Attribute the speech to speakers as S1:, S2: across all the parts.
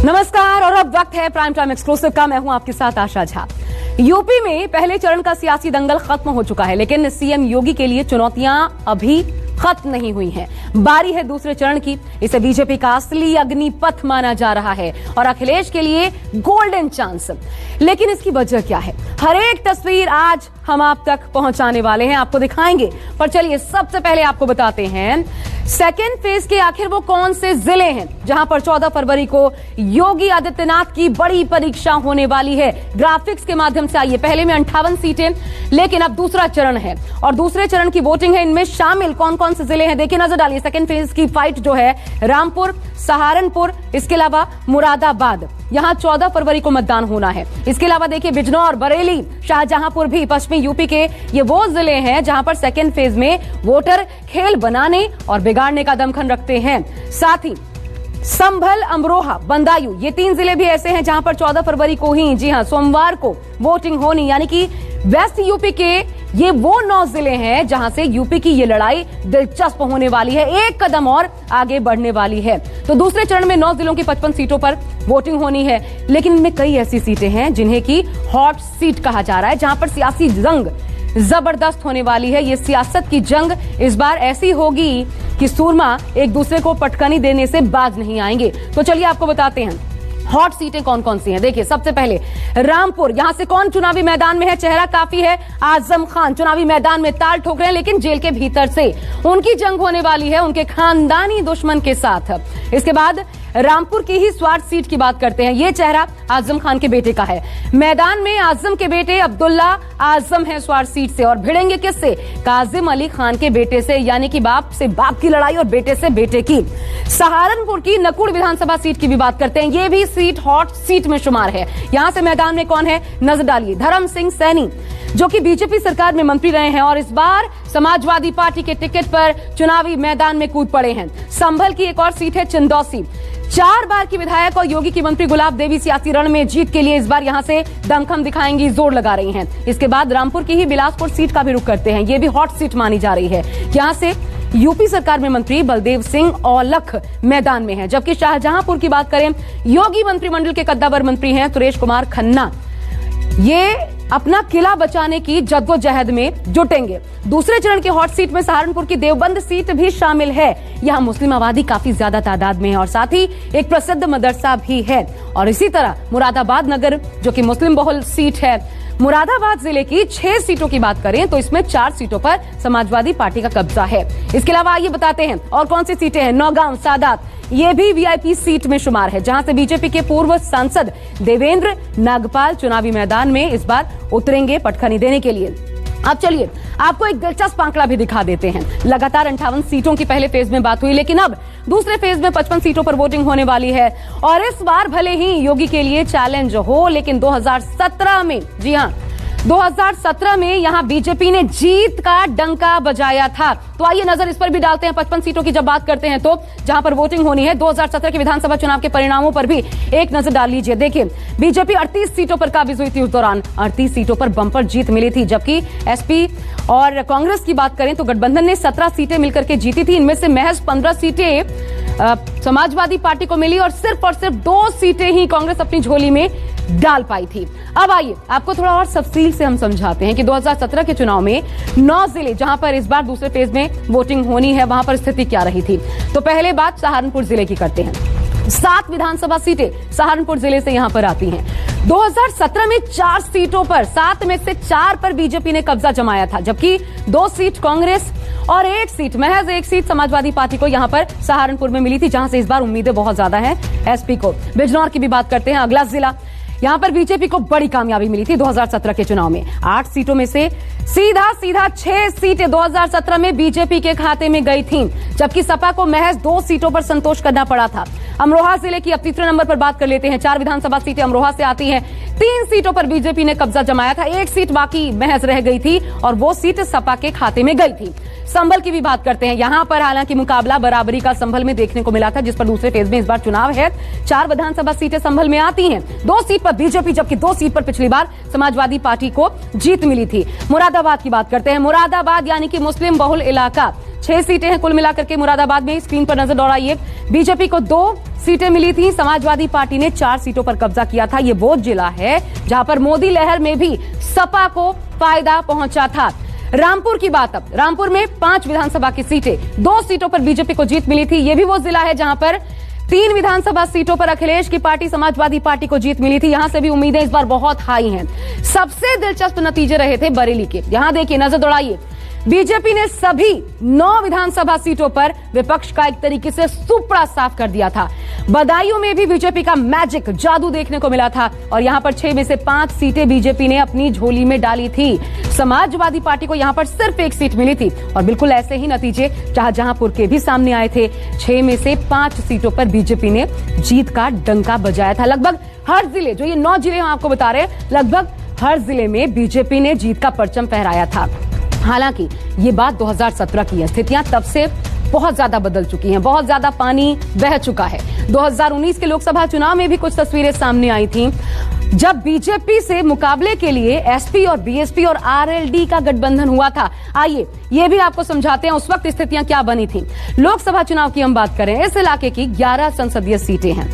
S1: नमस्कार और अब वक्त है प्राइम टाइम एक्सक्लूसिव का। मैं हूं आपके साथ आशा झा। यूपी में पहले चरण का सियासी दंगल खत्म हो चुका है, लेकिन सीएम योगी के लिए चुनौतियां अभी खत्म नहीं हुई हैं। बारी है दूसरे चरण की। इसे बीजेपी का असली अग्निपथ माना जा रहा है और अखिलेश के लिए गोल्डन चांस। लेकिन इसकी वजह क्या है, हर एक तस्वीर आज हम आप तक पहुंचाने वाले हैं, आपको दिखाएंगे। पर चलिए सबसे पहले आपको बताते हैं सेकेंड फेज के आखिर वो कौन से जिले हैं जहां पर 14 फरवरी को योगी आदित्यनाथ की बड़ी परीक्षा होने वाली है। ग्राफिक्स के माध्यम से आइए। पहले में 58 सीटें, लेकिन अब दूसरा चरण है और दूसरे चरण की वोटिंग है। इनमें शामिल कौन कौन से जिले हैं, देखिए, नजर डालिए। सेकेंड फेज की फाइट जो है रामपुर, सहारनपुर, इसके अलावा मुरादाबाद, यहां 14 फरवरी को मतदान होना है। इसके अलावा देखिए बिजनौर, बरेली, शाहजहांपुर भी पश्चिमी यूपी के ये वो जिले हैं जहां पर सेकेंड फेज में वोटर खेल बनाने और बिगाड़ने का दमखम रखते हैं। साथ ही संभल, अमरोहा, बंदायूं, ये 3 जिले भी ऐसे हैं जहां पर 14 फरवरी को ही, जी हां, सोमवार को वोटिंग होनी। यानी कि वेस्ट यूपी के ये वो 9 जिले हैं जहां से यूपी की ये लड़ाई दिलचस्प होने वाली है, एक कदम और आगे बढ़ने वाली है। तो दूसरे चरण में 9 जिलों की 55 सीटों पर वोटिंग होनी है, लेकिन इनमें कई ऐसी सीटें हैं जिन्हें की हॉट सीट कहा जा रहा है, जहां पर सियासी जंग जबरदस्त होने वाली है। ये सियासत की जंग इस बार ऐसी होगी कि सूरमा एक दूसरे को पटकनी देने से बाज नहीं आएंगे। तो चलिए आपको बताते हैं हॉट सीटें कौन कौन सी हैं। देखिए सबसे पहले रामपुर, यहां से कौन चुनावी मैदान में है, चेहरा काफी है, आजम खान चुनावी मैदान में ताल ठोक रहे हैं, लेकिन जेल के भीतर से उनकी जंग होने वाली है उनके खानदानी दुश्मन के साथ। इसके बाद रामपुर की ही स्वार्थ सीट की बात करते हैं। यह चेहरा आजम खान के बेटे का है। मैदान में आजम के बेटे अब्दुल्ला आजम है स्वार्थ सीट से, और भिड़ेंगे किससे, काजिम अली खान के बेटे से, यानी कि बाप से बाप की लड़ाई और बेटे से बेटे की। सहारनपुर की नकुड़ विधानसभा सीट की भी बात करते हैं। यह भी सीट हॉट सीट में शुमार है। यहां से मैदान में कौन है, नजर डालिए। धर्म सिंह सैनी जो कि बीजेपी सरकार में मंत्री रहे हैं और इस बार समाजवादी पार्टी के टिकट पर चुनावी मैदान में कूद पड़े हैं। संभल की एक और सीट है चिंदौसी। 4 बार की विधायक और योगी की मंत्री गुलाब देवी सियासी रण में जीत के लिए इस बार यहां से दमखम दिखाएंगी, जोर लगा रही हैं। इसके बाद रामपुर की ही बिलासपुर सीट का भी रुख करते हैं। यह भी हॉट सीट मानी जा रही है। यहां से यूपी सरकार में मंत्री बलदेव सिंह औलख मैदान में है। जबकि शाहजहांपुर की बात करें, योगी मंत्रिमंडल के कद्दावर मंत्री हैं सुरेश कुमार खन्ना। ये अपना किला बचाने की जद्दोजहद में जुटेंगे। दूसरे चरण की हॉट सीट में सहारनपुर की देवबंद सीट भी शामिल है। यहां मुस्लिम आबादी काफी ज्यादा तादाद में है और साथ ही एक प्रसिद्ध मदरसा भी है। और इसी तरह मुरादाबाद नगर जो कि मुस्लिम बहुल सीट है। मुरादाबाद जिले की 6 सीटों की बात करें तो इसमें 4 सीटों पर समाजवादी पार्टी का कब्जा है। इसके अलावा आइए बताते हैं और कौन सी सीटें हैं। नौगांव, सादात, ये भी वीआईपी सीट में शुमार है, जहां से बीजेपी के पूर्व सांसद देवेंद्र नागपाल चुनावी मैदान में इस बार उतरेंगे पटखनी देने के लिए। अब चलिए आपको एक दिलचस्प आंकड़ा भी दिखा देते हैं। लगातार 58 सीटों की पहले फेज में बात हुई, लेकिन अब दूसरे फेज में 55 सीटों पर वोटिंग होने वाली है। और इस बार भले ही योगी के लिए चैलेंज हो, लेकिन 2017 में, जी हां, 2017 में यहां बीजेपी ने जीत का डंका बजाया था। तो आइए नजर इस पर भी डालते हैं। 55 सीटों की जब बात करते हैं तो जहां पर वोटिंग होनी है, 2017 के विधानसभा चुनाव के परिणामों पर भी एक नजर डाल लीजिए। देखिए बीजेपी 38 सीटों पर काबिज हुई थी उस दौरान। 38 सीटों पर बंपर जीत मिली थी, जबकि एसपी और कांग्रेस की बात करें तो गठबंधन ने 17 सीटें मिलकर के जीती थी। इनमें से महज 15 सीटें समाजवादी पार्टी को मिली और सिर्फ 2 सीटें ही कांग्रेस अपनी झोली में डाल पाई थी। अब आइए आपको थोड़ा और तफसील से हम समझाते हैं कि 2017 के चुनाव में 9 जिले जहां पर इस बार दूसरे फेज में वोटिंग होनी है, वहां पर स्थिति क्या रही थी। तो पहले बात सहारनपुर जिले की करते हैं। 7 विधानसभा सीटें सहारनपुर जिले से यहां पर आती हैं। 2017 में 4 सीटों पर, 7 में से 4 पर बीजेपी ने कब्जा जमाया था, जबकि 2 सीट कांग्रेस और 1 सीट, महज 1 सीट समाजवादी पार्टी को यहां पर सहारनपुर में मिली थी, जहां से इस बार उम्मीदें बहुत ज्यादा हैं एसपी को। बिजनौर की भी बात करते हैं, अगला जिला। यहां पर बीजेपी को बड़ी कामयाबी मिली थी 2017 के चुनाव में। 8 सीटों में से सीधा 6 सीटें 2017 में बीजेपी के खाते में गई थीं, जबकि सपा को महज 2 सीटों पर संतोष करना पड़ा था। अमरोहा जिले की अब तीसरे नंबर पर बात कर लेते हैं। 4 विधानसभा सीटें अमरोहा से आती हैं। 3 सीटों पर बीजेपी ने कब्जा जमाया था, 1 सीट बाकी महज रह गई थी और वो सीट सपा के खाते में गई थी। संभल की भी बात करते हैं। यहां पर हालांकि मुकाबला बराबरी का संभल में देखने को मिला था, जिस पर दूसरे फेज में इस बार चुनाव है। 4 विधानसभा सीटें संभल में आती हैं, 2 सीट पर बीजेपी, जबकि 2 सीट पर पिछली बार समाजवादी पार्टी को जीत मिली थी। मुरादाबाद की बात करते हैं। मुरादाबाद यानी कि मुस्लिम बहुल इलाका, 6 सीटें हैं कुल मिलाकर के मुरादाबाद में। स्क्रीन पर नजर दौड़ाइए। बीजेपी को 2 सीटें मिली थी, समाजवादी पार्टी ने 4 सीटों पर कब्जा किया था। यह वो जिला है जहां पर मोदी लहर में भी सपा को फायदा पहुंचा था। रामपुर की बात, अब रामपुर में 5 विधानसभा की सीटें, 2 सीटों पर बीजेपी को जीत मिली थी। यह भी वो जिला है जहां पर 3 विधानसभा सीटों पर अखिलेश की पार्टी समाजवादी पार्टी को जीत मिली थी। यहां से भी उम्मीदें इस बार बहुत हाई हैं। सबसे दिलचस्प नतीजे रहे थे बरेली के। यहां देखिए, नजर दौड़ाइए, बीजेपी ने सभी 9 विधानसभा सीटों पर विपक्ष का एक तरीके से सुपड़ा साफ कर दिया था। बदायूं में भी बीजेपी का मैजिक जादू देखने को मिला था और यहां पर 6 में से 5 सीटें बीजेपी ने अपनी झोली में डाली थी। समाजवादी पार्टी को यहां पर सिर्फ 1 सीट मिली थी और बिल्कुल ऐसे ही नतीजे शाहजहांपुर के भी सामने आए थे। 6 में से 5 सीटों पर बीजेपी ने जीत का डंका बजाया था। लगभग हर जिले, जो ये 9 जिले हम आपको बता रहे हैं, लगभग हर जिले में बीजेपी ने जीत का परचम फहराया था। हालांकि ये बात 2017 की है, स्थितियां तब से बहुत ज्यादा बदल चुकी हैं, बहुत ज्यादा पानी बह चुका है। 2019 के लोकसभा चुनाव में भी कुछ तस्वीरें सामने आई थीं, जब बीजेपी से मुकाबले के लिए एसपी और बीएसपी और आरएलडी का गठबंधन हुआ था। आइए ये भी आपको समझाते हैं उस वक्त स्थितियां क्या बनी थी। लोकसभा चुनाव की हम बात करें, इस इलाके की 11 संसदीय सीटें हैं।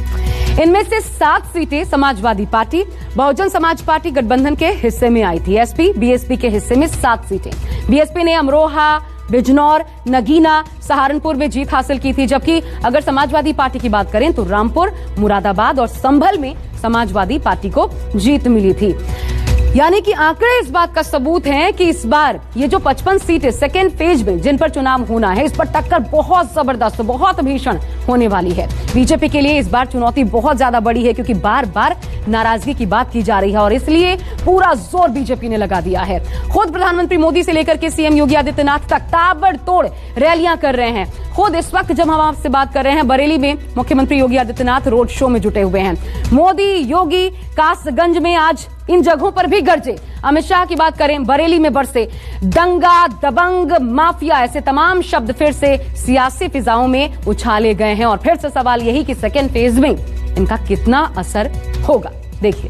S1: इनमें से 7 सीटें समाजवादी पार्टी, बहुजन समाज पार्टी गठबंधन के हिस्से में आई थी। एसपी बीएसपी के हिस्से में 7 सीटें। बीएसपी ने अमरोहा, बिजनौर, नगीना, सहारनपुर में जीत हासिल की थी, जबकि अगर समाजवादी पार्टी की बात करें तो रामपुर, मुरादाबाद और संभल में समाजवादी पार्टी को जीत मिली थी। यानी कि आंकड़े इस बात का सबूत हैं कि इस बार ये जो 55 सीटें सेकेंड फेज में जिन पर चुनाव होना है, इस पर टक्कर बहुत जबरदस्त, बहुत भीषण होने वाली है। बीजेपी के लिए इस बार चुनौती बहुत ज्यादा बड़ी है क्योंकि बार बार नाराजगी की बात की जा रही है और इसलिए पूरा जोर बीजेपी ने लगा दिया है। खुद प्रधानमंत्री मोदी से लेकर के सीएम योगी आदित्यनाथ तक ताबड़तोड़ रैलियां कर रहे हैं। खुद इस वक्त जब हम आपसे बात कर रहे हैं, बरेली में मुख्यमंत्री योगी आदित्यनाथ रोड शो में जुटे हुए हैं। मोदी, योगी कासगंज में आज इन जगहों पर भी गरजे। अमित शाह की बात करें, बरेली में बरसे दंगा, दबंग, माफिया, ऐसे तमाम शब्द फिर से सियासी फिजाओं में उछाले गए हैं और फिर से सवाल यही कि सेकेंड फेज में इनका कितना असर होगा। देखिए,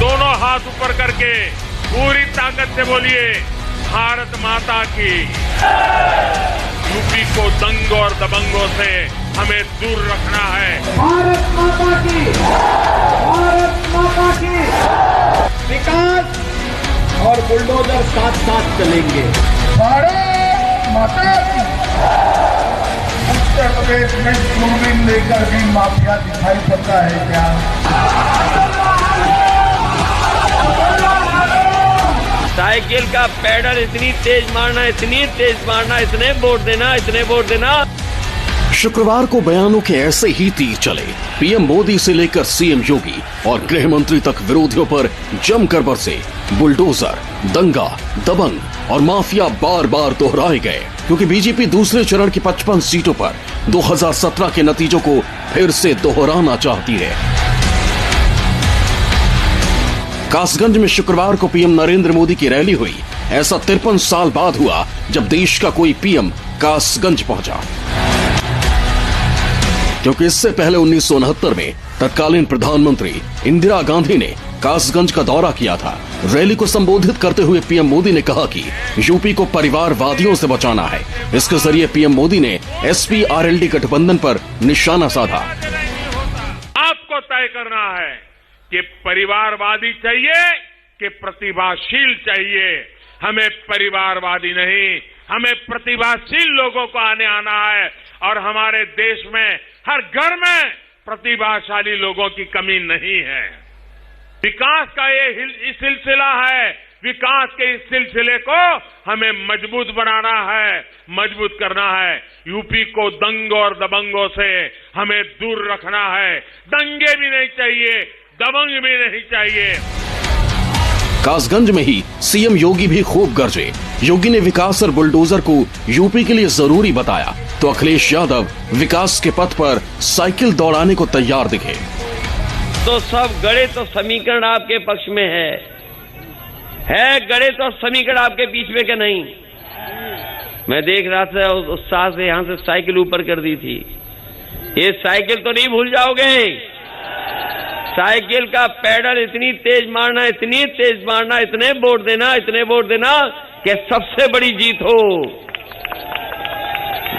S2: दोनों हाथ ऊपर करके पूरी ताकत से बोलिए, भारत माता की। यूपी को दंग और दबंगों से हमें दूर रखना है।
S3: भारत माता की, भारत माता की। विकास और बुलडोजर साथ साथ चलेंगे। भारत माता की। उत्तर प्रदेश में दूरबीन लेकर भी माफिया दिखाई पड़ता है क्या?
S4: साइकिल का पैडल इतनी तेज मारना, इतनी तेज मारना, इतने वोट देना, इतने वोट देना।
S5: शुक्रवार को बयानों के ऐसे ही तीर चले। पीएम मोदी से लेकर सीएम योगी और गृह मंत्री तक विरोधियों पर जमकर बरसे बुलडोजर, दंगा, दबंग और माफिया बार बार दोहराए गए क्योंकि बीजेपी दूसरे चरण की 55 सीटों पर 2017 के नतीजों को फिर से दोहराना चाहती है। कासगंज में शुक्रवार को पीएम नरेंद्र मोदी की रैली हुई। ऐसा 53 साल बाद हुआ जब देश का कोई पीएम कासगंज पहुंचा, क्योंकि इससे पहले 1969 में तत्कालीन प्रधानमंत्री इंदिरा गांधी ने कासगंज का दौरा किया था। रैली को संबोधित करते हुए पीएम मोदी ने कहा कि यूपी को परिवारवादियों से बचाना है। इसके जरिए पीएम मोदी ने एसपी आरएलडी गठबंधन पर निशाना साधा।
S2: आपको तय करना है कि परिवारवादी चाहिए कि प्रतिभाशील चाहिए। हमें परिवारवादी नहीं, हमें प्रतिभाशील लोगों को आना है और हमारे देश में हर घर में प्रतिभाशाली लोगों की कमी नहीं है। विकास का ये सिलसिला है। विकास के इस सिलसिले को हमें मजबूत बनाना है, मजबूत करना है। यूपी को दंग और दबंगों से हमें दूर रखना है। दंगे भी नहीं चाहिए, दबंग भी नहीं चाहिए।
S5: कासगंज में ही सीएम योगी भी खूब गरजे। योगी ने विकास और बुलडोजर को यूपी के लिए जरूरी बताया तो अखिलेश यादव विकास के पथ पर साइकिल दौड़ाने को तैयार दिखे।
S4: तो सब गणित और समीकरण आपके पक्ष में है गणित और समीकरण आपके बीच में क्या नहीं? मैं देख रहा था उत्साह से यहां से साइकिल ऊपर कर दी थी। ये साइकिल तो नहीं भूल जाओगे। साइकिल का पैडल इतनी तेज मारना, इतनी तेज मारना, इतने वोट देना, इतने वोट देना कि सबसे बड़ी जीत हो।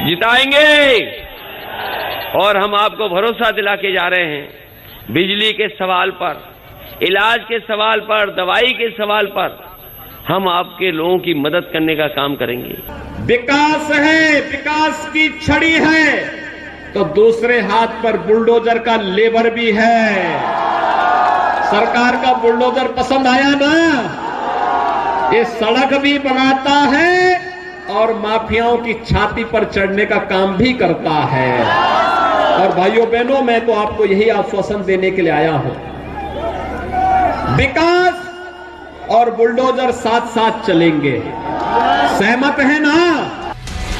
S4: जिताएंगे। और हम आपको भरोसा दिला के जा रहे हैं, बिजली के सवाल पर, इलाज के सवाल पर, दवाई के सवाल पर हम आपके लोगों की मदद करने का काम करेंगे।
S6: विकास है, विकास की छड़ी है, तो दूसरे हाथ पर बुलडोजर का लेबर भी है। सरकार का बुलडोजर पसंद आया ना? ये सड़क भी बनाता है और माफियाओं की छाती पर चढ़ने का काम भी करता है। और भाइयों बहनों, मैं तो आपको यही आश्वासन देने के लिए आया हूं, विकास और बुलडोजर साथ साथ चलेंगे। सहमत है ना?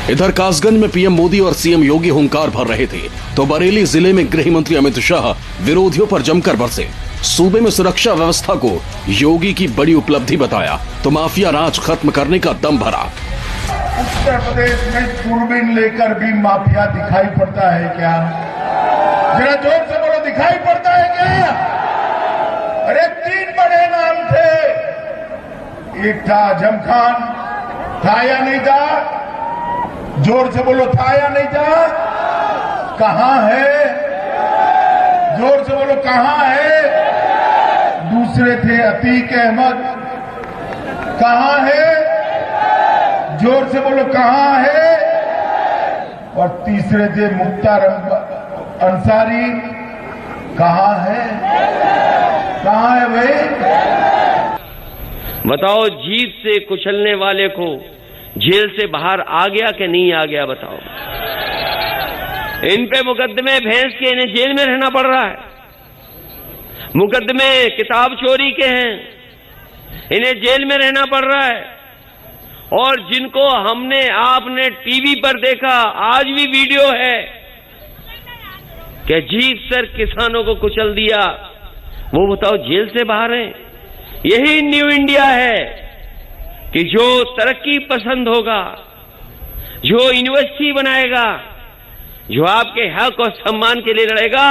S5: इधर कासगंज में पीएम मोदी और सीएम योगी हुंकार भर रहे थे, तो बरेली जिले में गृह मंत्री अमित शाह विरोधियों पर जमकर बरसे। सूबे में सुरक्षा व्यवस्था को योगी की बड़ी उपलब्धि बताया, तो माफिया राज खत्म करने का दम भरा।
S3: उत्तर प्रदेश में दूरबीन लेकर भी माफिया दिखाई पड़ता है क्या? जरा जोर से बोलो, दिखाई पड़ता है क्या? अरे 3 बड़े नाम थे, एक था आजम खान, था या नहीं था? जोर से बोलो, था या नहीं था? कहां है? जोर से बोलो, कहां है? दूसरे थे अतीक अहमद, कहां है? जोर से बोलो, कहां है? और तीसरे थे मुख्तार अंसारी, कहां है? कहां है भाई?
S4: बताओ, जीत से कुचलने वाले को जेल से बाहर आ गया कि नहीं आ गया? बताओ। इन पे मुकदमे भैंस के, इन्हें जेल में रहना पड़ रहा है। मुकदमे किताब चोरी के हैं, इन्हें जेल में रहना पड़ रहा है। और जिनको हमने, आपने टीवी पर देखा, आज भी वीडियो है कि जीत सर किसानों को कुचल दिया, वो बताओ जेल से बाहर हैं। यही न्यू इंडिया है कि जो तरक्की पसंद होगा, जो यूनिवर्सिटी बनाएगा, जो आपके हक और सम्मान के लिए लड़ेगा,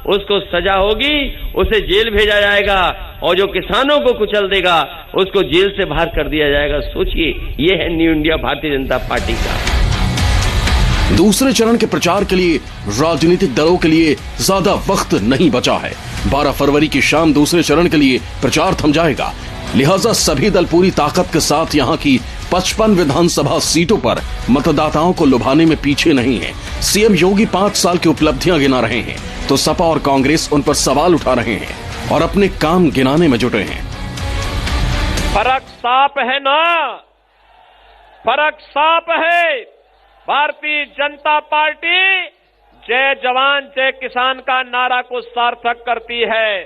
S4: उसको सजा होगी, उसे जेल भेजा जाएगा, और जो किसानों को कुचल देगा उसको जेल से बाहर कर दिया जाएगा। सोचिए, ये है new India Bharatiya Janata party का।
S5: दूसरे चरण के प्रचार के लिए राजनीतिक दलों के लिए ज्यादा वक्त नहीं बचा है। 12 फरवरी की शाम दूसरे चरण के लिए प्रचार थम जाएगा, लिहाजा सभी दल पूरी ताकत के साथ यहां की 55 विधानसभा सीटों पर मतदाताओं को लुभाने में पीछे नहीं है। सीएम योगी 5 साल की उपलब्धियां गिना रहे हैं, तो सपा और कांग्रेस उन पर सवाल उठा रहे हैं और अपने काम गिनाने में जुटे हैं।
S6: फर्क साफ है ना? फर्क साफ है। भारतीय जनता पार्टी जय जवान जय किसान का नारा को सार्थक करती है,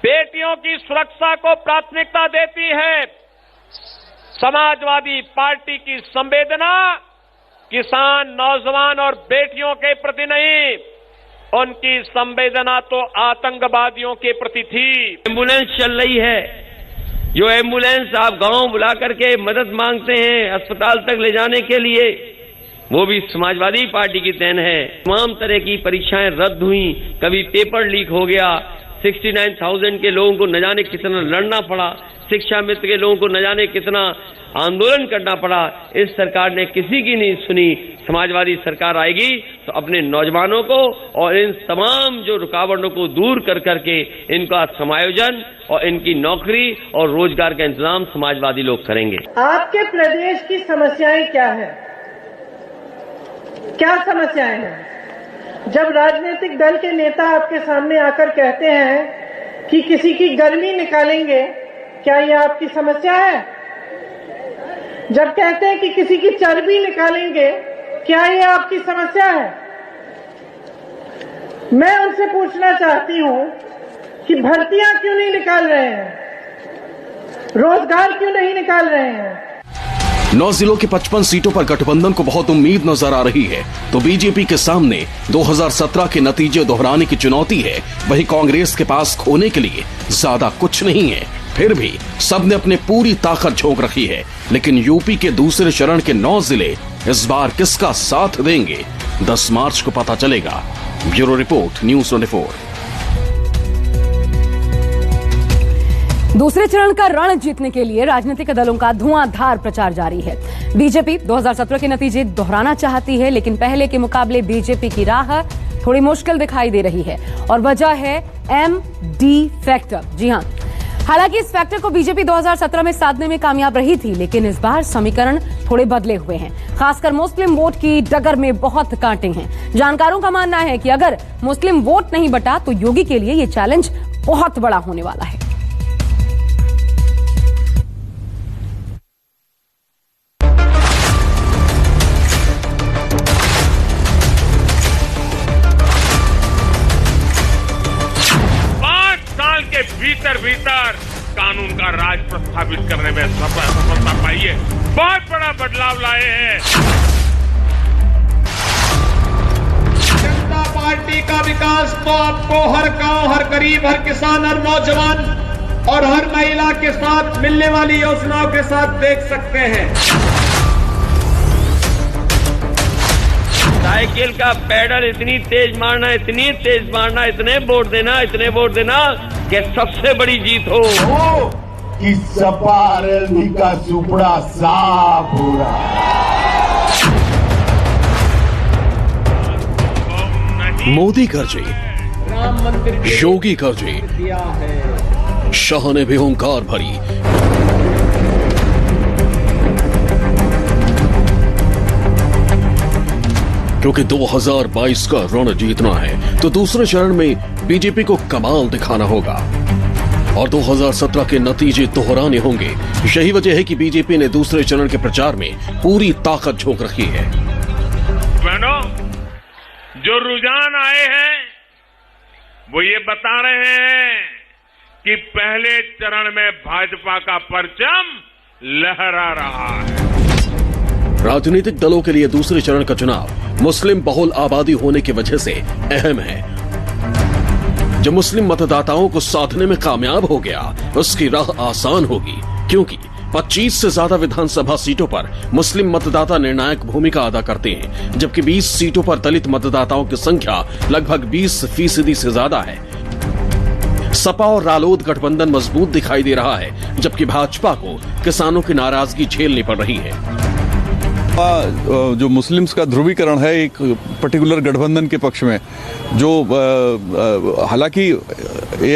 S6: बेटियों की सुरक्षा को प्राथमिकता देती है। समाजवादी पार्टी की संवेदना किसान, नौजवान और बेटियों के प्रति नहीं, उनकी संवेदना तो आतंकवादियों के प्रति थी।
S4: एम्बुलेंस चल रही है, जो एम्बुलेंस आप गांव बुला करके मदद मांगते हैं अस्पताल तक ले जाने के लिए, वो भी समाजवादी पार्टी की देन है। तमाम तरह की परीक्षाएं रद्द हुई, कभी पेपर लीक हो गया, 69,000 के लोगों को न जाने कितना लड़ना पड़ा, शिक्षा मित्र के लोगों को न जाने कितना आंदोलन करना पड़ा। इस सरकार ने किसी की नहीं सुनी। समाजवादी सरकार आएगी तो अपने नौजवानों को और इन तमाम जो रुकावटों को दूर कर करके इनका समायोजन और इनकी नौकरी और रोजगार का इंतजाम समाजवादी लोग करेंगे।
S7: आपके प्रदेश की समस्याएं क्या है? क्या समस्याएं हैं? जब राजनीतिक दल के नेता आपके सामने आकर कहते हैं कि किसी की गर्मी निकालेंगे, क्या यह आपकी समस्या है? जब कहते हैं कि किसी की चर्बी निकालेंगे, क्या यह आपकी समस्या है? मैं उनसे पूछना चाहती हूं कि भर्तियां क्यों नहीं निकाल रहे हैं, रोजगार क्यों नहीं निकाल रहे हैं?
S5: 9 जिलों की 55 सीटों पर गठबंधन को बहुत उम्मीद नजर आ रही है, तो बीजेपी के सामने 2017 के नतीजे दोहराने की चुनौती है। वहीं कांग्रेस के पास खोने के लिए ज्यादा कुछ नहीं है। फिर भी सबने अपने पूरी ताकत झोंक रखी है, लेकिन यूपी के दूसरे चरण के 9 जिले इस बार किसका साथ देंगे, 10 मार्च को पता चलेगा। Bureau report, news 24।
S1: दूसरे चरण का रण जीतने के लिए राजनीतिक दलों का धुआंधार प्रचार जारी है। बीजेपी 2017 के नतीजे दोहराना चाहती है, लेकिन पहले के मुकाबले बीजेपी की राह थोड़ी मुश्किल दिखाई दे रही है और वजह है MD फैक्टर। जी हां, हालांकि इस फैक्टर को बीजेपी 2017 में साधने में कामयाब रही थी, लेकिन इस बार समीकरण थोड़े बदले हुए हैं। खासकर मुस्लिम वोट की डगर में बहुत कांटे हैं। जानकारों का मानना है कि अगर मुस्लिम वोट नहीं बटा तो योगी के लिए यह चैलेंज बहुत बड़ा होने वाला है।
S2: भीतर कानून का राज प्रस्थापित करने में सफलता पाई है, बहुत बड़ा बदलाव लाए हैं।
S6: जनता पार्टी का विकास तो आपको हर गांव, हर गरीब, हर किसान, हर नौजवान और हर महिला के साथ मिलने वाली योजनाओं के साथ देख सकते हैं।
S4: साइकिल का पैडल इतनी तेज मारना, इतनी तेज मारना, इतने वोट देना कि सबसे बड़ी जीत हो
S3: कि सपा RLD का सुपड़ा साफ हो रहा है।
S5: मोदी गरजे,
S6: राम मंदिर
S5: योगी गरजे,
S6: दिया है।
S5: शाह ने भी हुंकार भरी। क्योंकि 2022 का रण जीतना है तो दूसरे चरण में बीजेपी को कमाल दिखाना होगा और 2017 के नतीजे दोहराने होंगे। यही वजह है कि बीजेपी ने दूसरे चरण के प्रचार में पूरी ताकत झोंक रखी है।
S2: बहनों, जो रुझान आए हैं वो ये बता रहे हैं कि पहले चरण में भाजपा का परचम लहरा रहा है।
S5: राजनीतिक दलों के लिए दूसरे चरण का चुनाव मुस्लिम बहुल आबादी होने की वजह से अहम है। जो मुस्लिम मतदाताओं को साधने में कामयाब हो गया उसकी राह आसान होगी, क्योंकि 25 से ज्यादा विधानसभा सीटों पर मुस्लिम मतदाता निर्णायक भूमिका अदा करते हैं, जबकि 20 सीटों पर दलित मतदाताओं की संख्या लगभग 20% से ज्यादा है। सपा और रालोद गठबंधन मजबूत दिखाई दे रहा है, जबकि भाजपा को किसानों की नाराजगी झेलनी पड़ रही है।
S8: जो मुस्लिम्स का ध्रुवीकरण है एक पर्टिकुलर गठबंधन के पक्ष में, जो हालांकि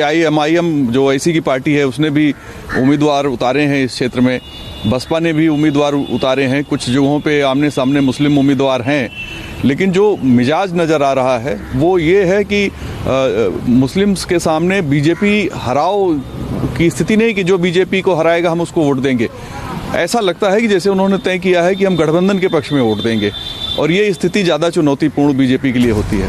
S8: AIMIM जो ऐसी की पार्टी है उसने भी उम्मीदवार उतारे हैं इस क्षेत्र में, बसपा ने भी उम्मीदवार उतारे हैं, कुछ जगहों पे आमने सामने मुस्लिम उम्मीदवार हैं, लेकिन जो मिजाज नज़र आ रहा है वो ये है कि मुस्लिम्स के सामने बीजेपी हराओ की स्थिति नहीं कि जो बीजेपी को हराएगा हम उसको वोट देंगे। ऐसा लगता है कि जैसे उन्होंने तय किया है कि हम गठबंधन के पक्ष में वोट देंगे, और ये स्थिति ज्यादा चुनौतीपूर्ण बीजेपी के लिए होती है।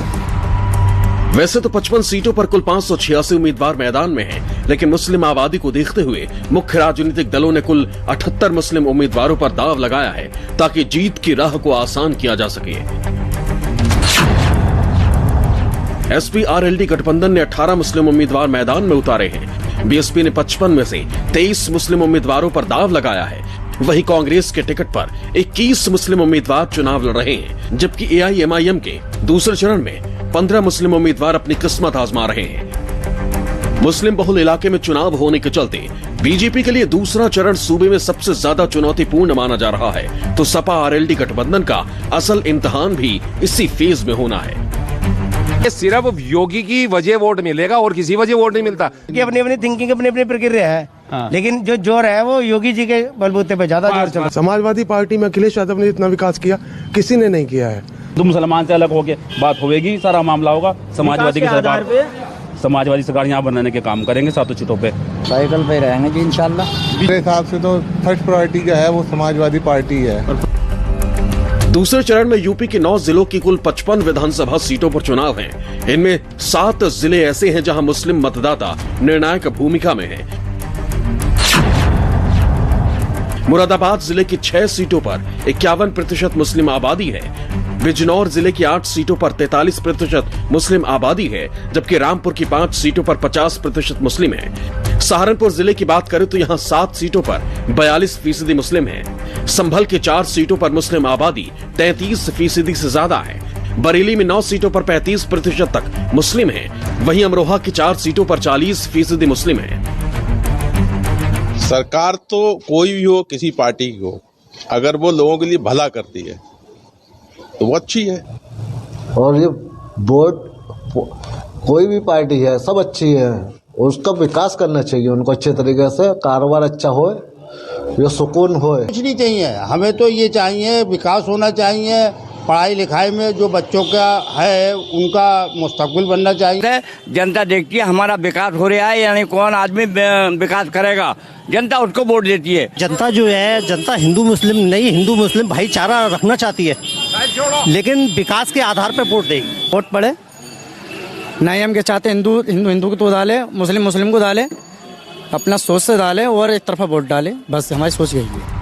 S5: वैसे तो 55 सीटों पर कुल 586 उम्मीदवार मैदान में हैं, लेकिन मुस्लिम आबादी को देखते हुए मुख्य राजनीतिक दलों ने कुल 78 मुस्लिम उम्मीदवारों पर दाव लगाया है ताकि जीत की राह को आसान किया जा सके। SP RLD गठबंधन ने 18 मुस्लिम उम्मीदवार मैदान में उतारे हैं। BSP ने 55 में से 23 मुस्लिम उम्मीदवारों पर दाव लगाया है। वहीं कांग्रेस के टिकट पर 21 मुस्लिम उम्मीदवार चुनाव लड़ रहे हैं, जबकि AIMIM के दूसरे चरण में 15 मुस्लिम उम्मीदवार अपनी किस्मत आजमा रहे हैं। मुस्लिम बहुल इलाके में चुनाव होने के चलते बीजेपी के लिए दूसरा चरण सूबे में सबसे ज्यादा चुनौतीपूर्ण माना जा रहा है, तो सपा RLD गठबंधन का असल इम्तिहान भी इसी फेज में होना है।
S9: सिर्फ योगी की वजह वोट मिलेगा और किसी वजह वोट नहीं मिलता।
S10: अपनी अपनी थिंकिंग, अपनी अपनी प्रक्रिया है। हाँ। लेकिन जो जोर है वो योगी जी के बलबूते पे ज्यादा जोर चला।
S11: समाजवादी पार्टी में अखिलेश यादव ने इतना विकास किया, किसी ने नहीं किया है।
S12: तो मुसलमान से अलग होके बात होगी, सारा मामला होगा। समाजवादी की सरकार, समाजवादी सरकार यहाँ बनाने के काम करेंगे 7 सीटों पे,
S10: साइकिल पे रहेंगे जी इंशाल्लाह।
S11: मेरे हिसाब से तो फर्स्ट प्रायोरिटी का है वो समाजवादी पार्टी है।
S5: दूसरे चरण में यूपी के 9 जिलों की कुल 55 विधानसभा सीटों पर चुनाव हैं। इनमें 7 जिले ऐसे हैं जहां मुस्लिम मतदाता निर्णायक भूमिका में हैं। मुरादाबाद जिले की 6 सीटों पर 51% मुस्लिम आबादी है। बिजनौर जिले की 8 सीटों पर 43% मुस्लिम आबादी है, जबकि रामपुर की 5 सीटों पर 50% मुस्लिम है। सहारनपुर जिले की बात करें तो यहाँ 7 सीटों पर 42% मुस्लिम है। संभल के 4 सीटों पर मुस्लिम आबादी 33% से ज्यादा है। बरेली में 9 सीटों पर 35% तक मुस्लिम है। वहीं अमरोहा की 4 सीटों पर 40% मुस्लिम है।
S13: सरकार तो कोई भी हो, किसी पार्टी की हो, अगर वो लोगों के लिए भला करती है तो वो अच्छी है।
S14: और ये वोट कोई भी पार्टी है सब अच्छी है, उसका विकास करना चाहिए उनको अच्छे तरीके से, कारोबार अच्छा हो, ये सुकून हो।
S15: कुछ नहीं चाहिए हमें तो ये चाहिए विकास होना चाहिए, पढ़ाई लिखाई में जो बच्चों का है उनका मुस्तकबिल बनना चाहिए।
S16: जनता देखती है हमारा विकास हो रहा है, यानी कौन आदमी विकास करेगा, जनता उसको वोट देती है।
S17: जनता जो है, जनता हिंदू मुस्लिम नहीं, हिंदू मुस्लिम भाईचारा रखना चाहती है, लेकिन विकास के आधार पर वोट देगी।
S18: वोट पड़े नहीं, हम क्या चाहते हैं हिंदू को तो डाले, मुस्लिम को डाले, अपना सोच से डाले और एक तरफा वोट डाले, बस हमारी सोच यही है।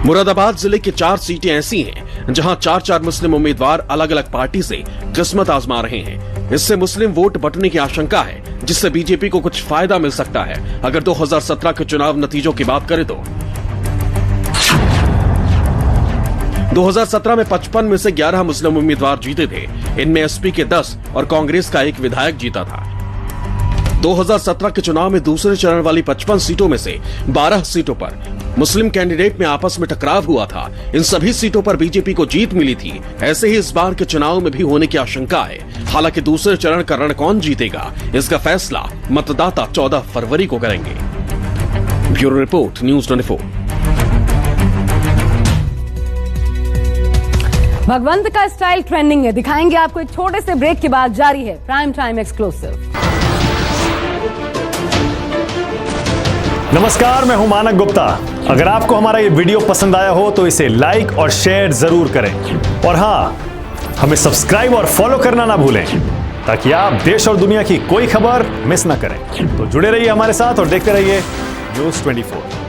S5: मुरादाबाद जिले की 4 सीटें ऐसी हैं जहां 4-4 मुस्लिम उम्मीदवार अलग अलग पार्टी से किस्मत आजमा रहे हैं। इससे मुस्लिम वोट बंटने की आशंका है, जिससे बीजेपी को कुछ फायदा मिल सकता है। अगर 2017 के चुनाव नतीजों की बात करें तो 2017 में 55 में से 11 मुस्लिम उम्मीदवार जीते थे। इनमें एसपी के 10 और कांग्रेस का 1 विधायक जीता था। 2017 के चुनाव में दूसरे चरण वाली 55 सीटों में से 12 सीटों पर मुस्लिम कैंडिडेट में आपस में टकराव हुआ था। इन सभी सीटों पर बीजेपी को जीत मिली थी। ऐसे ही इस बार के चुनाव में भी होने की आशंका है। हालांकि दूसरे चरण का रण कौन जीतेगा, इसका फैसला मतदाता 14 फरवरी को करेंगे। Bureau report, news 24।
S1: भगवंत का स्टाइल ट्रेंडिंग है, दिखाएंगे आपको एक छोटे से ब्रेक के बाद। जारी है प्राइम टाइम एक्सक्लूसिव।
S19: नमस्कार, मैं हूं मानक गुप्ता। अगर आपको हमारा ये वीडियो पसंद आया हो तो इसे लाइक और शेयर जरूर करें, और हां, हमें सब्सक्राइब और फॉलो करना ना भूलें ताकि आप देश और दुनिया की कोई खबर मिस ना करें। तो जुड़े रहिए हमारे साथ और देखते रहिए न्यूज़ 24।